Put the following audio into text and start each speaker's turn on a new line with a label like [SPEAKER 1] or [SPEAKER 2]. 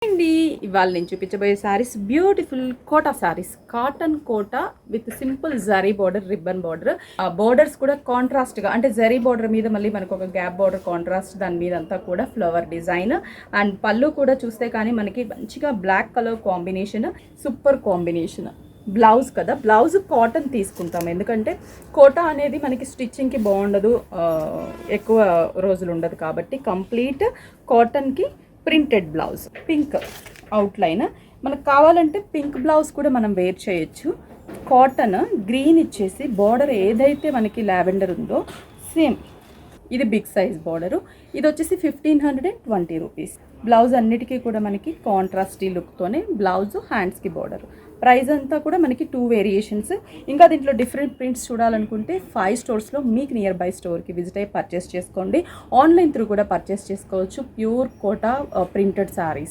[SPEAKER 1] అండి ఇవాళ నేను చూపించబోయే sarees beautiful Kota sarees, cotton Kota with simple zari border, ribbon border. ఆ బోర్డర్స్ కూడా కాంట్రాస్ట్ గా, అంటే జరీ బార్డర్ మీద మళ్ళీ మనకు ఒక గ్యాప్ బార్డర్ కాంట్రాస్ట్, దాని మీద అంతా కూడా ఫ్లవర్ డిజైన్. అండ్ పళ్ళు కూడా చూస్తే కానీ మనకి మంచిగా black colour combination, super combination. Blouse కదా, బ్లౌజ్ కాటన్ తీసుకుంటాం, ఎందుకంటే కోటా అనేది మనకి స్టిచ్చింగ్కి బాగుండదు, ఎక్కువ రోజులు ఉండదు కాబట్టి కంప్లీట్ కాటన్కి ప్రింటెడ్ బ్లౌజ్. పింక్ అవుట్లైన్, మనకు కావాలంటే పింక్ బ్లౌజ్ కూడా మనం వేర్ చేయొచ్చు. కాటన్ గ్రీన్ ఇచ్చేసి బార్డర్ ఏదైతే మనకి లావెండర్ ఉందో సేమ్ ఇది బిగ్ సైజ్ బార్డరు. ఇది వచ్చేసి 1520 రూపీస్. బ్లౌజ్ అన్నిటికీ కూడా మనకి కాంట్రాస్టీ లుక్తోనే బ్లౌజ్, హ్యాండ్స్కి బార్డర్. ప్రైస్ అంతా కూడా మనకి 2 వేరియేషన్స్. ఇంకా దీంట్లో డిఫరెంట్ ప్రింట్స్ చూడాలనుకుంటే 5 స్టోర్స్లో మీకు నియర్ బై స్టోర్కి విజిట్ అయ్యి పర్చేస్ చేసుకోండి. ఆన్లైన్ త్రూ కూడా పర్చేస్ చేసుకోవచ్చు. Pure Kota printed saris.